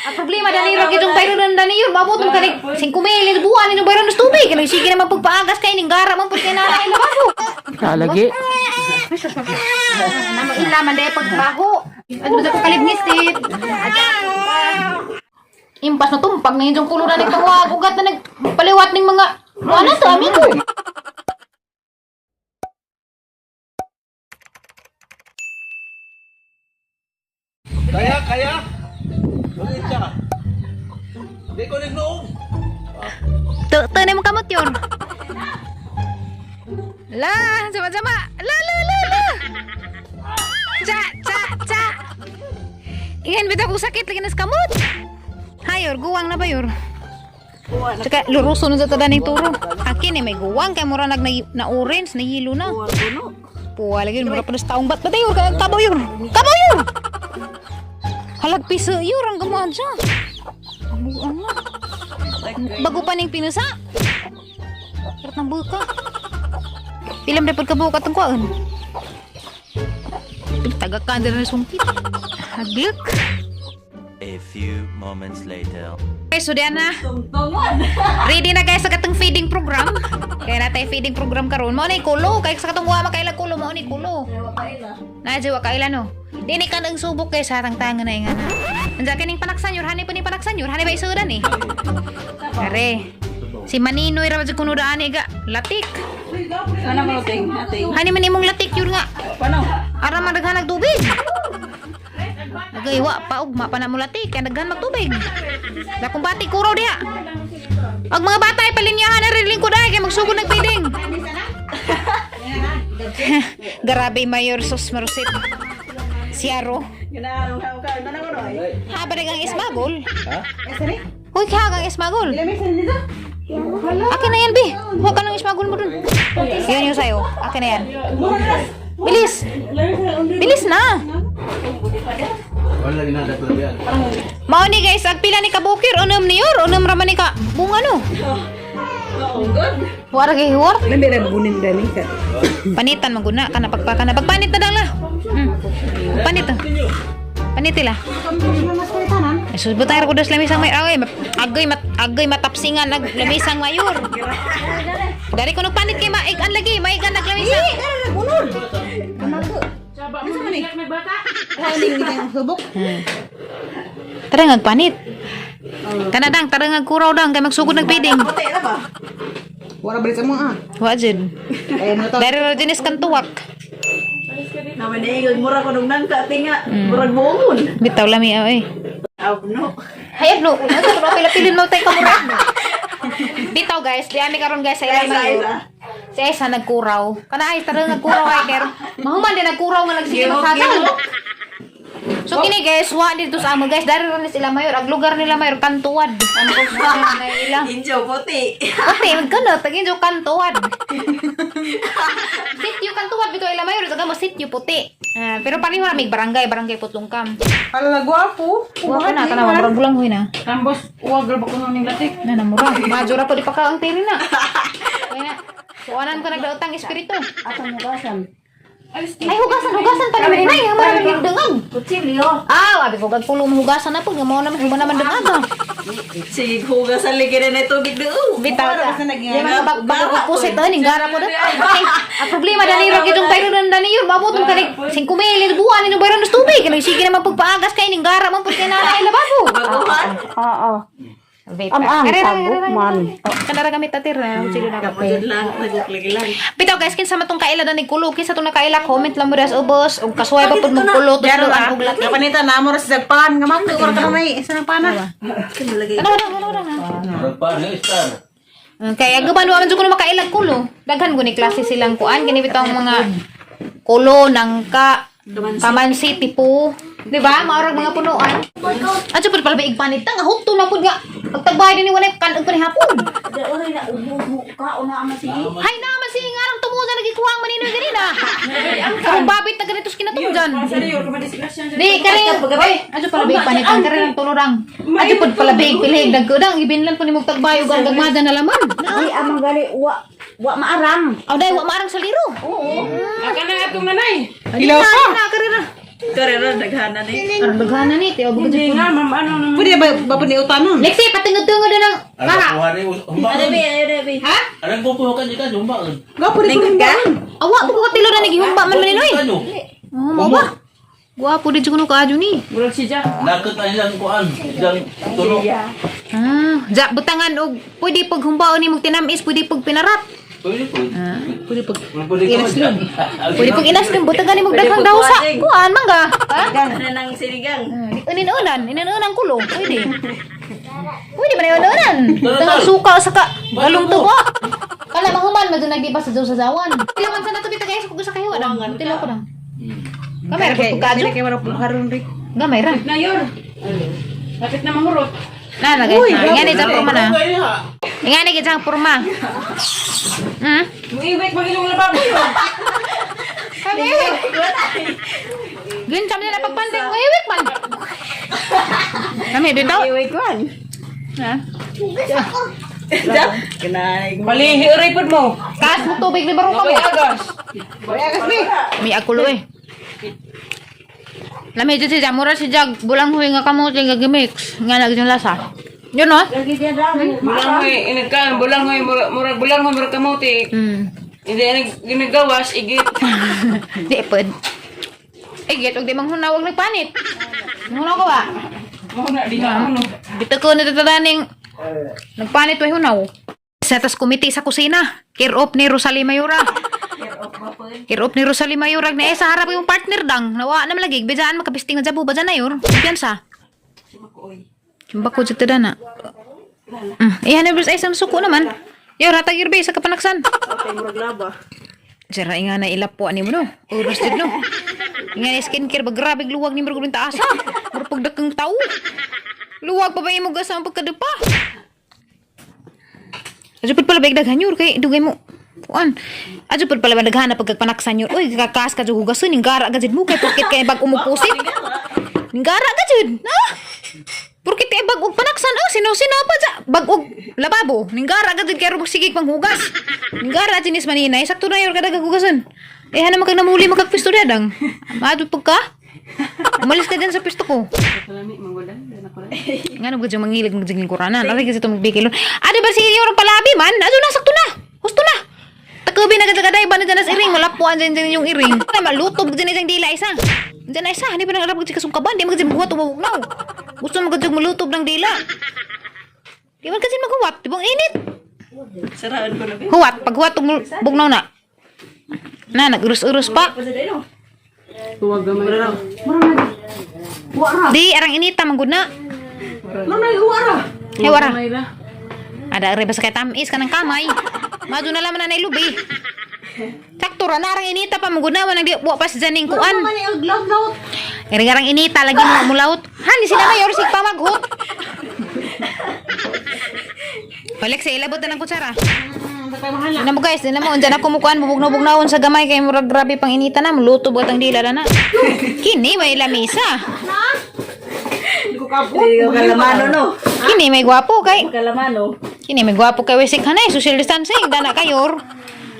Ang problema dani ra kitong bayron dani yun babot ng kanig 5 mil buwan ni bayron ng tubig kanang sige naman pagpaagas kay ning gara man pud kay nanay lababo. Kalagi. Namo ilaman day pagbaho. Ano ba ko kalibnis dit? Impas na tumpag na yung kulo na nagpangwag ugat na nagpaliwat ning mga ano to amin ko. Kaya? Bakit siya? Hindi ko nagnoong. Tanay mo kamot yun. La, sama-sama. La. Cha. Ingan bitaw kung sakit lagi nas kamot. Hayor, guwang na ba yor? Saka luruso na sa ning turo. Akin may guwang kay mura na orange na yellow na. Puwa lagi mura pa taong bat batay yor kabaw yor. Halag piso yor ang gamuhan siya. Bago pa ning pinusa. Karat ng buka. Pilam dapat kabuka tong kuan. Tagakan din na sungkit. Hagluk. A few moments later. Okay, so diyan na. Ready na guys sa katong feeding program. Kaya natay feeding program karon. Mao ni kulo kay sa katong wa makaila kulo mao ni kulo. Na wa kaila no. Dini ka nang subok kay sa tangtangan na nga. Anja kining panaksan yor hani pa ni panaksan yor hani ba isudan eh. Are. Si Maninoy ra jud kuno daan ga latik. Ano mo ting? Ating. Hani man imong latik yor nga. Paano? Ara man daghan tubig. Nagaywa pa ug ma pa na mo latik kay daghan magtubig. Da kung bati kuraw diha. Ang mga bata ay palinyahan na rin ko dahil kay magsugod nagpiding. Grabe mayor sus marusit. Siaro. Ginaarong ka. Ano na ko doy? Haba dagang ismagol. Ha? Sari? Hoy kagang ismagol. Ilan may nito? Akin na yan, Bi. Huwag ka nang ismagol mo dun. Yun yung sayo. Akin na yan. Bilis. Bilis na. Wala lagi na dapat yan. Mao ni guys, agpila ni kabukir. Unam ni yor. Unam raman ni ka. Bunga no. Wara kay huwar. Ilan may bunin dali ka? Panitan maguna. Kana pagpakana. Pagpanit na dang la. Panit na. Panitila. Susbot tayo ko das lamisang may agay matapsingan naglamisang mayor. Dari ko nagpanit kay maigan lagi, maigan naglamisang. Bunol. Ano man ni? Ano ni subok? Tara ngagpanit. Kanadang tara ngagkuraw dang kay magsugod nagbidding. Puti na ba? Wala balik sa mga Wa jud. Ayun na to. Dari ra jenis kantuwak. Naman ingog mura ko nung nangka tinga. Murag buongon. Bitaw lami ay. Aw no. Hayag no. Ano ba pilapilin mo tay kamurag no. Bitaw guys, di ami karon guys sa ilang mayo. Si Esa nagkuraw. Kana ay tara nagkuraw ay ker. Mahuman din nagkuraw nga nagsige masagal. So kini guys, wa dito sa amo guys, dari ra ni sila mayor, ag lugar nila mayor kantuwad. Ang na ilang. Injo puti. Pati magkano tagin jo kantuwad. Sityo kantuwad bitaw ila mayor, saga mo sityo puti. Pero pareho ra mig barangay Putlungkam. Ala gwapo. Wa kana kana murag bulang huy na. Tambos uwag ra ba kuno ning latik? Na murag. Majura po di pa ka ang tiri na. Kaya kuanan ko nagdautang espiritu. Atong hugasan. Ay hugasan pa naman inay, ang maraming dengag. Kutsilyo. Abi ko gagpulo hugasan na po, mo naman dengag. Sige, hugasan lagi na tubig doon. Bitaw ta. Di man bagpusit to ning gara mo dat. Ang problema dani ra kitong bayron dani yun, mabot ng kanig 5 mil buwan ni bayron ng tubig. Kanang sige naman pagpaagas kay ning gara man pud kay nanay lababo. Baguhan. Oo. Ang man. Kanara gamit tatir na sila na Kapagod lang, naglagi lang. Bitaw guys, kinsa matong kaila daw ni kulo, kinsa tong nakaila comment lang mo das ubos ug kasuway pa pud mong kulo Pero tusuan og lati. kapanita na mo sa pan, nga mangko ka na may isa ng pana. Kinalagay. Paano star? Kaya gaban wa man jud kuno makailag kulo. Daghan guni klase silang kuan kini bitaw mga kulo nangka kamansi tipo. Di ba? Maurag mga punuan. At sa pala ba igpanit ta nga hukto na pud nga pagtagbay ni walay kanang panihapon. Oray na ubo ka una ama sige. Hay naman si ngarang tumuda nagikuha ang maninoy ganina. Karong babit na ganito kinatungjan. Di kare. Oy, adto pala ba igpanit ang kare ng tulurang. Adto pud pala ba igpilig dagkudang ibinlan po ni magtagbay ug ang gagmada na laman. Ay amang gali wa maarang. Aw dai wa maarang sa liro. Oo. Aka na atong nanay. Ilaw pa. Na kare na. Karera daghana ni. Ang baghana ni, tiyo bugo Hindi nga, ma'am, ano naman. Pwede ba paniutan nun? Lexi, patingod-tungod na ng Ano para. ko hari humba. Ano ba, ano ba? Ha? Anong pupukan ka humba. Nga, pwede ko Ningka? Awa, bugo ka tilo na nagihumba man maninoy. Oh, mo ba? Guwapo din siguro ka ni. Murag siya. Nakot ay lang kuan. Ilang tulo. Ah, ja butangan og pwede pag humbaon ni mong tinamis, pwede pag pinarat. Pwede po. Pwede pag Pwede ko. pwede pag inaslim butangan ni mong daghang dawsa. Kuan mangga. Ha? Ano nang sinigang? Inunan kulo, pwede. Pwede ba na inunan? Tang suka sa ka galong tubo. Kala mahuman man nagdi pa sa zawan. Ilang sa nato bitagay sa kusa kayo lang. Tilo ko lang. Gamay ra pagkadyo. Kaya wala pong haron rin. Gamay ra. Na yun. Lapit na mahurot. Na lagay. Ingani sa porma na. Ingani gid sa porma. Muiwek magilong lababo yun. Sabi. Gin kami na pagpanding ngayon man. Kami din daw. Iway ko an. Ha? Kanay. Malihi uripod mo. Kas mo tubig ni baro Ako'y kamo. agas. May akulo eh. Lami dyan si Jamura si Jag. Bulang huwi nga kamo siya gagimix. Nga naging lasa. Yun no? Bulang hoy, inagkaan. Bulang hoy, murag kamuti. Hindi ginagawas, igit. Di pwede. Eh, get, huwag di manghunawag nagpanit. Hunaw ko ba? Muna, di na ano. Dito ko natataning nagpanit way hunaw. Sa tas komite sa kusina. Care-off ni Rosalie Mayura. Care-off ni Rosalie Mayura. Na sa harap yung partner dang. Nawa na malagig. Bidaan makapisting na jabu. Badyan na yun. Piyansa. Bako dyan tada na. Iyan na ay isang suko naman. Yo, ratag irbe sa kapanaksan. Okay, murag laba. Sira nga na ilap po ani mo no. Oras din no. Nga na skincare ba grabe luwag ni Margurin taasa. Pero pagdakang tao. Luwag pa ba yung mga sa pagkadupa? Adyo pala ba daghan yun kay dugay mo. Kuan. Adyo pala ba daghan na pagkapanaksan yun. Uy, kakas ka dyan hugasun. Ninggara ka dyan mo. Kay purkit kay bag umupusit. Ninggara ka dyan. Ha? Purkit kay bag panaksan. Oh, sino pa dyan. Bag lababo. Ninggara ka dyan kay rubog sigig panghugas. Ninggara dyan is maninay. Sakto na yun kadagang hugasun. Eh, hana magkag namuli magkagpisto na dang. Maadot pagka. Umalis ka dyan sa pisto ko. Kalami, manggulan. Nga nung gadyang mangilig ng jingling kuranan. Aray kasi itong magbigilon. Adi ba sige yung palabi man? Ado na, sakto na. Husto na. Takabi na gadaday ba na dyan as iring? Malapuan dyan yung iring. Na malutob dyan isang dila isa. Dyan na isa. Hindi pa nang alap kasi kasungkaban. Di magadyang maghuwat o mabugnaw. Gusto magadyang malutob ng dila. Di man kasi maghuwat. Di bang init. Saraan ko na ba? Huwat. Pag huwat bugnaw na. Na, nag-urus-urus pa. Tuwag gamay. Di, arang inita. Manggod na. Nanay, uwara. Hey, wara. Ada reba sa tamis ka ng kamay. Mado na laman na lubi. Sakto ra narang inita pa magunawan ang di wa pa sa janing kuan. Nanay, aglaw-law. Irang inita lagi mo mulaut. Hani sila mayor sig pamaghot. Balik sa ilabot na ng kutsara. Ina mo guys, ina mo unjan ako mukuan bubugnaw-bugnawon sa gamay kay murag grabe pang inita na luto bugat ang dila na. Kini may lamisa. Hindi ko kalamano, no? Kini may gwapo kay. Kalamano. Kini may gwapo kay wisik hanay social distancing dana kayor.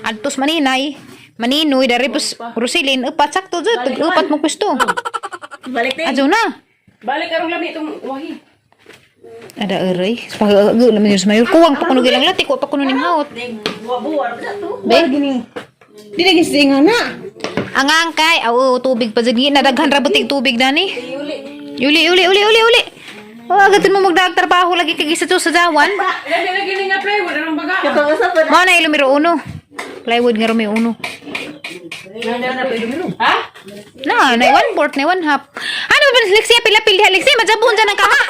Adtos maninay. Maninoy dari pus Rosilin upat sakto jud upat mo pwesto. Balik din. Adyo na. Balik karong lami itong wahi. Ada eray. Pag-agul naman yun sa mayor. Kuwang pa kuno gilang lati. Kuwa pa kuno ning haot. Buwa-buwa. Ano to? Ben? Di na gisinga na. Ang angkay. Aw, tubig pa dyan. Nadaghan rabuting tubig dani. Uli. Oh, agatin mo magdagtrabaho lagi kagisa to sa jawan. Lagi nga plywood. Anong baga? Katong usapan. Mo na ilumiro uno. Plywood nga rumi uno. Ha? Na 1/4 na 1/2. Ano ba Lexia pila-pil diha Lexia majabon dyan ang kaha.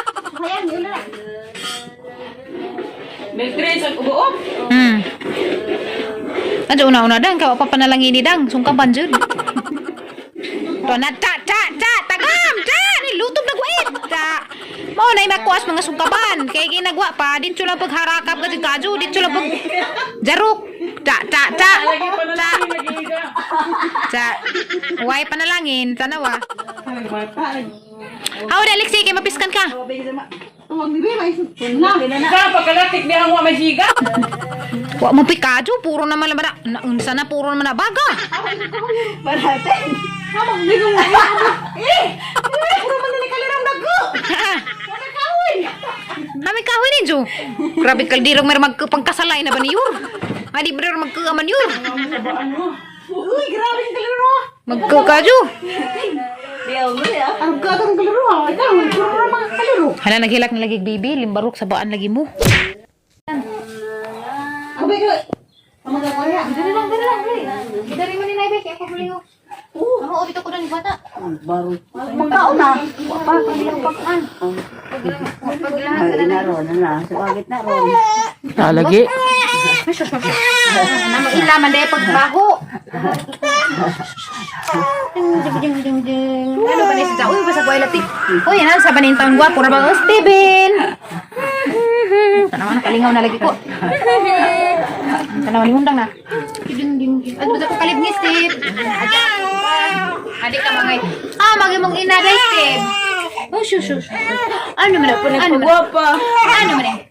May tres ang ubuok. Adyo una dang ka pa panalangin ni dang sungkaban jud. To na ta tagam ta ni lutob na guit. Ta. Mao nay makuas mga sungkaban kay ginagwa pa din lang pagharakap ka kaju din lang pag jaruk. Ta. Lagi pa na lagi higa. Sa way panalangin tanawa. Aw dali Lexi kay mapiskan ka. Tuwag ni Bima. Sa pagkalatik niya ang wa mahiga. Wa mo pikado puro naman na unsa na puro naman na baga. Parating. Hamang di ko mo. Puro man ni kalirang dago. Kami kahoy din, Jo. Grabe kaldirong may magpangkasalay na ba ni Yor? Adi bro magkaaman Yor. Uy, grabe yung kaliro. Magkaka, Jo. Diyaw mo ya. Ang gatang kaliro. Ikaw, puro mga kaliro. Hala, naghilak na lagi bibi. Limbarok sa baan lagi mo. Abay ko. Ang mga kaya. Dali lang. Dari mo ni Naibek. Ako buli ko. Ako, dito ko na ni bata. Magkaon na. Pa, pagbilang pagkaan. Ay, naroon na. Sabagit na ron. Lagi. Namo ilaman dahil pagbaho. Ano ba niya siya? Uy, basta ko ay latik. Uy, yan sa banin taon gwapo na ba? Steven! Tanawa na, kalingaw na lagi ko. Tanawa ni Mundang na. At basta ko kalib ni Steve. Adik ka mga magi mong inaday, Steve. Oh, shush. Ano man ako? Ano man? Guwapa. Ano man?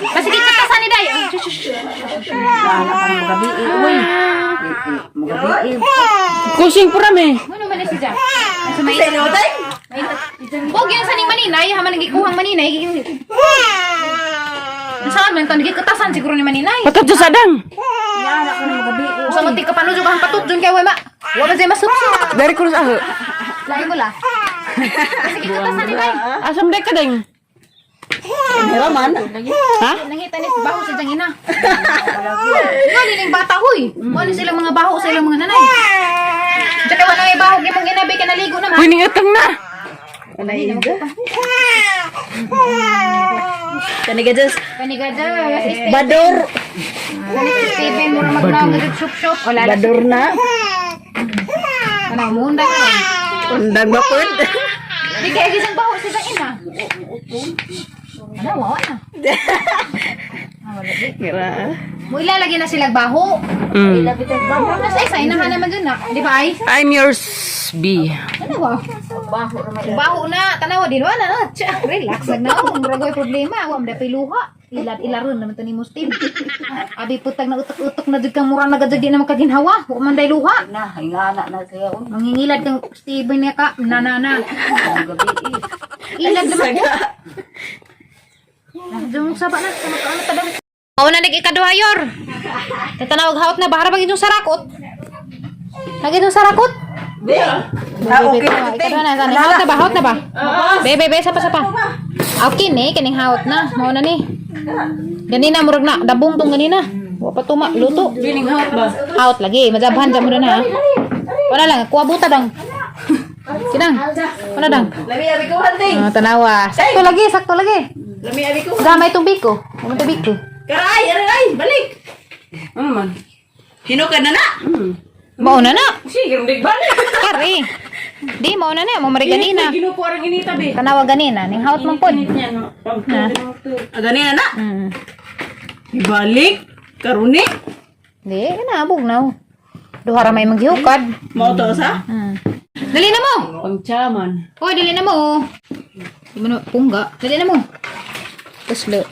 Basta di katasan ni Day. Shush. Wala ka magabi. Uy. Magabi. Kusing pura me. Ano man si Jack? Sa may Huwag yan sa ning maninay, haman nagikuhang maninay. Saan man ito, nagikatasan siguro ni maninay. Patot sa sadang. Yan ako na magabi. Sa mati ka panujo kang patut dun kay Wema. Wala siya masukso. Dari kurus aho. Lain mo la. Sige, katasan ni Day. Asam dek ka ding. Pero man. Ha? Nangita ni si baho sa diyang ina. Wala ning bata huy. Wala silang mga baho sa ilang mga nanay. Tsaka wala may baho gimong inabi ka naligo naman. Wining utang na. Kanigajas. Kanigajas. Bador. Steven mo na magnaw ng shop. Wala la. Bador na. Ano mo unda ka. Undang bapod. Di kaya gisang baho sa diyang ina. Ano, wawa na. Kira. Mo ilalagyan na silang baho. Nasa isa, inahan naman dun na. Di ba ay? I'm yours, B. Ano ba? Baho na. Tanawa din. Wala na. Relax lang na. Kung ragoy problema. Ako, amda piluha. Ilaron naman ito ni Mustin. Abi putag na utok-utok na dyan kang murang nagadyan din naman kaginhawa. Huwag man day luha. Na, hingana na siya. Mangingilad kang Steven niya ka. Nanana. Ilad naman ko. Diyan mo saba na. Ano tadami? Oo na nag-ikaduhayor. Tatanawag hawat na. Bahara pag itong sarakot. Lagi itong sarakot. Okay. Ikaduha na. Hawat na ba? Bebe, sapa. Okay ni. Kaning hawat na. Mauna ni. Ganina, murag na. Dabong tong ganina. Wa pa tuma. Luto. Wining hawat ba? Hawat lagi. Madabhan dyan mo na ha. Wala lang. Kuha buta dang. Kinang. Wala dang. Lami abi ko hunting. Tanawa. Sakto lagi. Lami abi ko. Gamay itong biko. Gamay itong biko. Karay, aray, balik. Ano man? Hinukad na na. Mauna na. Sige, big balik. Kari. Di, mauna na. Mamari ganina. Ginupo arang inita be. Tanawa ganina. Ning hawat mong pod. Agani na na. Hmm. Ibalik. Karuni. Di, kanabog na. Duhara may maghihukad. Mau to sa? Dali na mo. Pangchaman. Hoy, dali na mo. Di mo na, pungga. Dali na mo. Kuslo.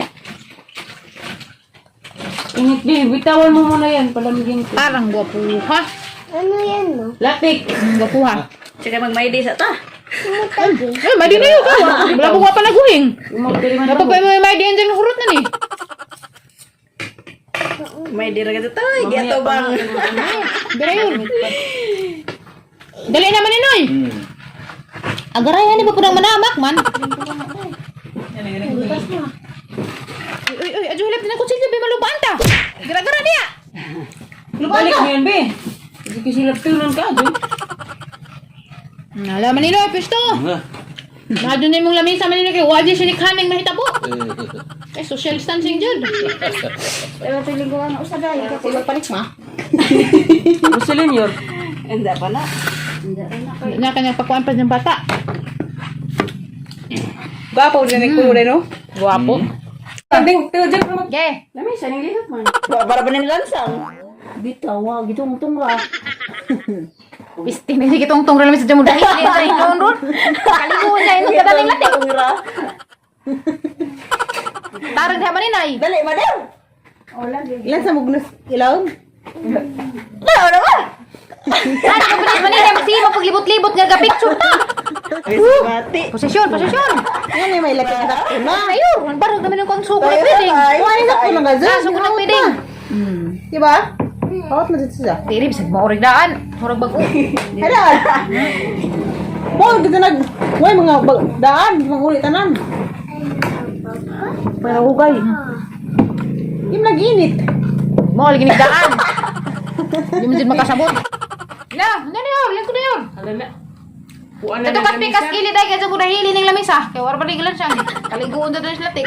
Init be, bitawan mo muna yan. Palamigin ko. Parang gwapuha. Latik. Gwapuha. Tsaka magmaydi sa ta. Eh, madi na yun ka. Wala po nga pa naguhing. Umagdiriman Dapat pa yung may diyan dyan hurot na ni. Maydi ra gito tay. Giato bang. Dali yun. Dali naman ni Noy. Agarayan ni ba po ng manamak man? Uy, adyo hilap din ako silip. Malubaan ta. Gara-gara niya. Balik mo yan be. Hindi ko silap tulon ka. Nalaman ni Noy, pisto. Nadun din mong lamisa man ni Noy. Wadi siya ni Kaning mahitabo. Eh, social distancing dyan. Sila panik ma. Roselyn yor. Enda pa na. Hindi na kanya pakuan pa ng bata. Gwapo din ang kulo no? Guwapo. Kambing, tuyo dyan pa mag... Okay. Lami, siya nang lihat man. Para ba nila lansang? Bitaw, gitong tunga. Pisti na sige tong rin sa jamu dahil sa inon ron. Kalimutan niya inon kadaling latik. Tarag diha man inay. Dali, madam. Ilan sa mugnos ilaw? Ano naman? Ano ka ba manila masima paglibot-libot nga ga-picture ta. Mati. Posisyon. Yan ay may laki na dakto na. Ayun, barog naman yung kong suko na Tayo pwedeng. na, tayo. Wala na ko lang gazan. Suko na pwedeng. Diba? Hawat na dito siya. Dili, bisag maorig daan. Murag bago. Hala. Mo kita nag way mga daan, mga ulit tanan. Para hugay. Yung nag-init. Mo, lagi daan. Hindi mo din makasabot. Na, yun. Lingko na yun. Alala. Kuan na Ito lang kas kami pikas siya. gilid ay kasi ko nahili ng lamisa. Kaya wala pa rin siya. Kaliguan doon sila tik.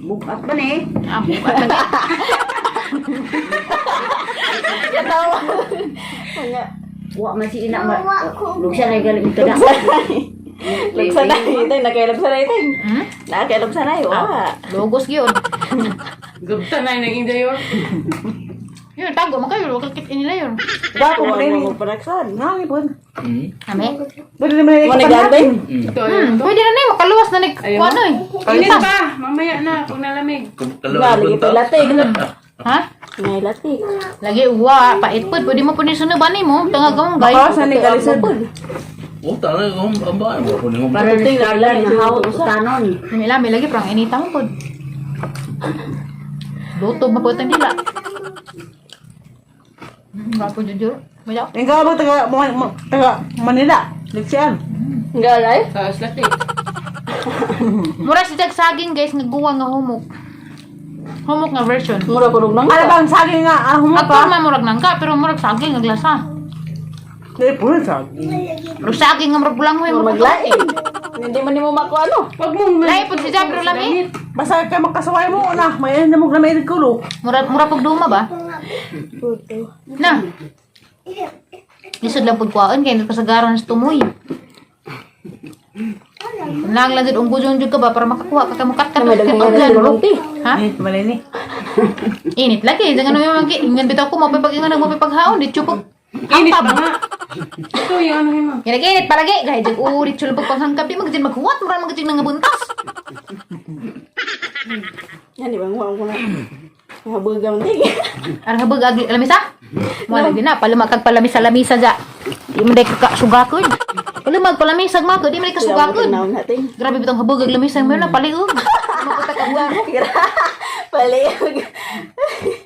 Bukat ba ni? Ah, bukat lagi. Katawa. Wa man si ina ma. Lugsa na galing ito na. Lugsa na. Itay nakailog sa itay. Hmm? Nakailog sa na. Wa. Logos yun. Gupta na yung naging dayon. Yun, tago mo kayo. Kakit nila yun. Ba ko rin. Panaksan. Nang ipon. Ame? Pwede naman na Mo nagandeng. Ito, ayun. Pwede na na makaluwas na Ayaw. ano eh. Init pa. Mamaya na. Pag nalamig. Lagi pa latig. Ha? Ngay latig. Lagi uwa, pait po. Pwede mo po ni sunuban mo. Tangag mo, guys. Makawasan ni kalisod. Oh, tanay ko ang ba? Mo ko ni mo. Para ting lalang na hawak utanon. Namilami lagi, parang inita mo po. Lutob na po ito nila. Rapo jujur. Mayaw. Yung kabag taga Manila. Leksyan. Galay. Sa slati. Mura si saging guys, nagbuwa nga humok. Humok nga version. Mura ko nang. Ano bang saging nga? Ang humok Ako ka? mamurag nang ka, pero murag saging naglasa. Dili po rin saging. Pero saging nga murag bulang hoy mo. Maglain. Hindi man nimo mako ano. Wag mong Lahi po si Jabro lami. Basta kayo makasaway mo na. May na mo na may kulo. Mura pag duma ba? Na. Lisod lang pud kuan kay kasagaran sa tumoy. Naglang jud unggo jud ka ba para makakuha ka kamukat ka. May daghang nga roti. Ha? Malay ni. Init lagi, jangan mo magi. Ingan bitaw ko mo pagpagingan mo pagpaghaon di chupok. Init ba nga? Ito yung ano mo. Kinaginit palagi gay jag ulit chul pagpanghangkap di magdin maghuwat mura magdin nga buntas. Yan di ba mo na. Habugang ting. Arang habag agi lamisa. Mo lagi na palumakag palamisa lamisa ja. Di mo dek ka sugakon. Palumag palamisag mako di mo dek ka sugakon. Naon nating. Grabe bitong habag ag lamisa mo na paliog. Maputa ka buwaro. Paliog.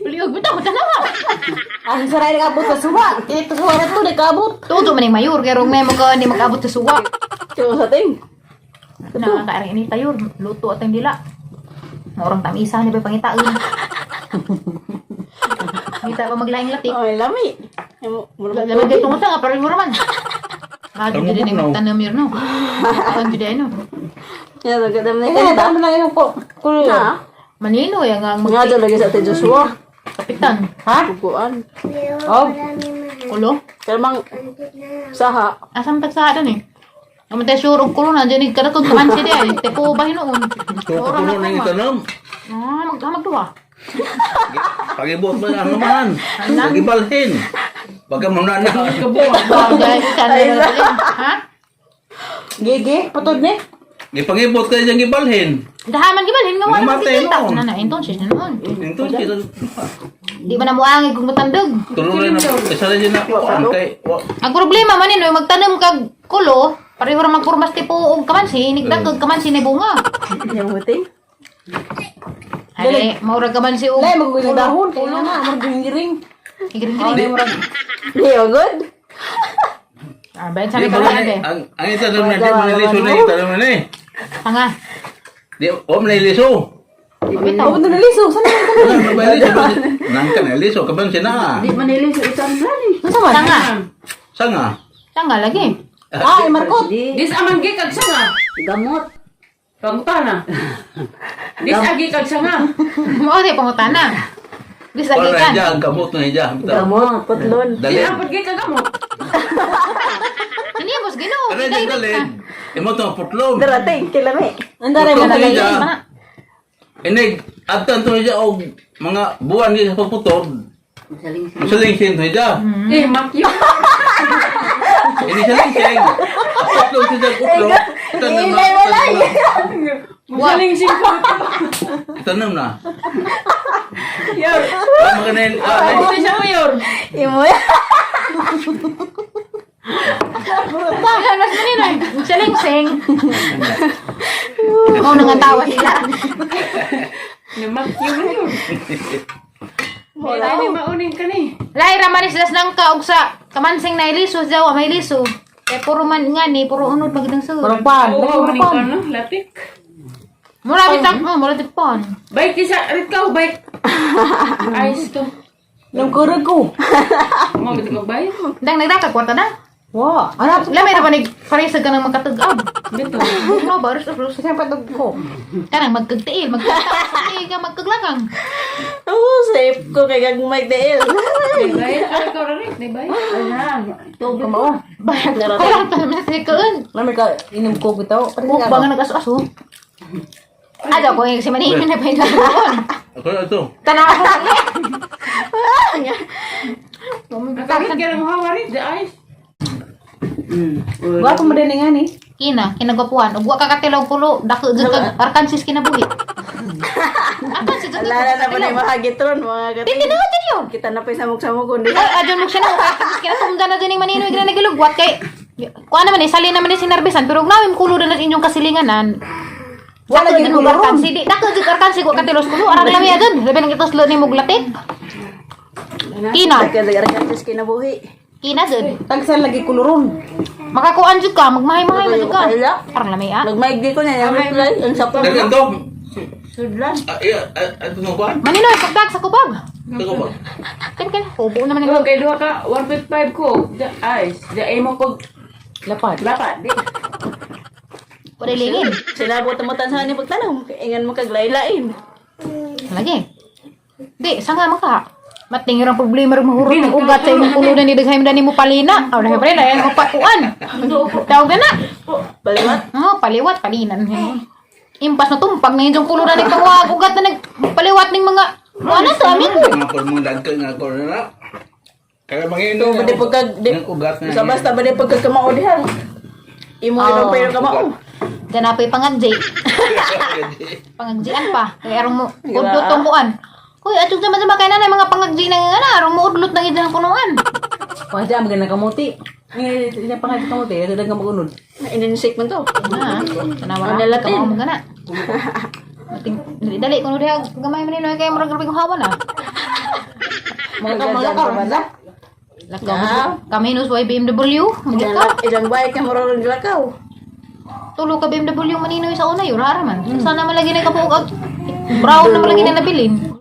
Paliog bitaw tanawa. Ang saray nagabot sa suwa. Ito suwa na to nagabot. Tuto man yung mayor kay rong may mga ni magabot sa suwa. Tiyo sa ting. Nakakaarang ini tayo luto at ang dila. Maurang tamisa ni ba pangitaon. Kita pa maglaing latik. Oh, lami. Laman kay tungod nga pareho raman. Lagi Ano din mo yung tanam yun no. Ang gede ano. Ya nagadam na Ay, kay tama na yung kulo. Na. Manino yung ang Nga do lagi sa Ate Joshua. kapitan. Ha? Bukuan. Oh. Kulo. Kalmang saha. Asam tagsa ni. Amo tayo sure og kulo na dinig kada kun kamansi di ay. Tepo ba hinuon. Orang Puno na yung tanam. Ah, magduwa. Pagibot mo ang naman. Pagibalhin. Pagka muna na. Oh, guys, sana na ha? Gigi, putod ni. Ipangibot ka dyan gibalhin. Dahaman gibalhin nga wala Namatay makikita. noon. Na entonces na noon. Ito sila. Di ba na muangig kung matandog? Tuloy na. Isa na dyan ako. Ang problema man no, magtanom kag kulo, pareho ra magpurmas tipo og kamansi, nigdagag kamansi ni bunga. Yung huting. Ay, maurag kamansi og. Lay magugulo dahon. Kaya na, maggiring. Giring-giring. Di good. Ah, bayan sa kanya de. Ang itanong na di mo niliso na itanong na ni. Tanga. Di o mo niliso. Bitaw. Ako na naliso. Saan naman ka? Ano ba niliso? Nang ka niliso kaban sina. Di manili sa isang lani. Saan naman? Tanga. Sanga. Tanga lagi. Ah, Marcot. Dis amang gikag sa nga. Gamot. Pangutana. Dis agi kag sa nga. Mo di pangutana. Di sa Wala gikan. dyan, ang kamot na dyan. Gamot. Putlon. Dis Dalin. ampod gikag gamot. Ini bos Ginoo. Ano dyan dalin? Imo ito putlom. Darating kilami. Andaray mo Putlom na na lagi. dyan. Inig, adtan to dyan og mga buwan dyan sa pagputod. Masalingsin to dyan. Eh, makyo. Ini salingsin. Putlom siya dyan, putlom. Itanam na. Musaling singko. Itanam na. Yor. Maganin. Ano siya mo, Yor? Imo yan. Bakit mas manino? Salingsing. Oo, nangantawa sila. Namakyo na yun. Wala ni maunin ka ni. Laira manislas ng kaog sa kamansing na iliso daw, may liso. Kaya puro man nga ni, puro unod magandang sa. Parang pan. Oo, Parang maning pan. ka no, lapik. Mula bitang, mula tipon. Bike isa, rit ka, bike. Ayos to. Nung kurag ko. Mga bitin ka bike. Dang nagdaka kwarta na. Wow. Ano? Lamay na ba parisag ka ng magkatag-ab? Bito. No, baris na plus. Siyempre tag ko. Kanang magkagtiil, magkagtiil ka, magkaglakang. Oo, safe ko kay kag Mike Dale. Di bike, kaya ikaw rin, di bike. Tubig mo. Bayag na lang ka naman sa ikaon. Lamig ka, inom ko bitaw. Bukba nga nag-aso-aso. Ada ko yung si Manini na pinagkaroon. Ako na ito. Tanaw ko lang. Nakakit ka ng hawa rin, di ayos. Wa ko madini nga ni. Kina, kinagapuan. Ug wa ka katilaw kulo, dako jud kag Arkansas kinabuhi. Arkansas jud. Alala na ba ni mahagitron mga Hindi katin. na natin yun. Kita na pa samog-samog kundi. Ay, adyon mo siya na. Arkansas kinatumda na din yung Maninoy na nagilugwat kay kuha naman sali naman ni sinarbisan pero nawim kulo na inyong kasilinganan. Wala Dako gyud jud ko Arkansas. Di dako jud Arkansas ko katilos kulo. Arang lami agad. Labi nang ituslo ni muglatik. Kina, Kaya kinabuhi. kina jud. Tagsan lagi kuluron. Makakuan jud ka, magmahay-mahay na jud ka. Kaya? Arang lami ah. Nagmaigdi ko niya yung reply. Ang sapo. Dagan to. Sudlan. Ito mo kuhan? Maninoy, pagdag sa kubag. Ito ba? Kan hubo naman Oh, yung kay duha ka, 1.5 ko. Di ayos. Di ay mo pag Lapad. lapat. Di. Padilingin. Sinabot mo tansa ni pagtanong. Ingan mo kaglaylain. Lagi. Di, sanga maka. Matingir ang problema rin mahurot ng ugat sa imong kulunan ni Daghay Dani mo palina. Aw, na pre, na mo patuan. Tawag na na. Baliwat. Oh, paliwat, palinan. Impas na tumpag na yung kulunan ni pangwag ugat na nagpaliwat ng mga wala to, amigo. Mga pulmong dagkag nga ko na. Kaya manginom. Ito ba di pagkag... Ugat na. Basta ba di pagkagkamao dihan? Imo ilang pero kamao. Diyan na pa yung pangagji. Pangagjian pa. Kaya arong mo, udlot tong kuan. Uy, atog naman sa mga kainan mga pangagji na nga na. Arong mo udlot na idang punuan. Wa dyan maganda kamuti. Ini pangalit kamuti, dadag ka magunod. Ininsik man to. Ha? Tanawa Ang na, Latin. kamaw mo gana. Dali, kung diha gamay Maninoy kaya murag grabe kong hawa na. Mga lakaw banda. Lakaw. Kaminus y BMW. Lakaw. Ilang bayad ka marunong lakaw. Tulo ka BMW Maninoy sa una yun. Rara man. Sana man lagi na kapugag. Brown naman lagi na nabilin.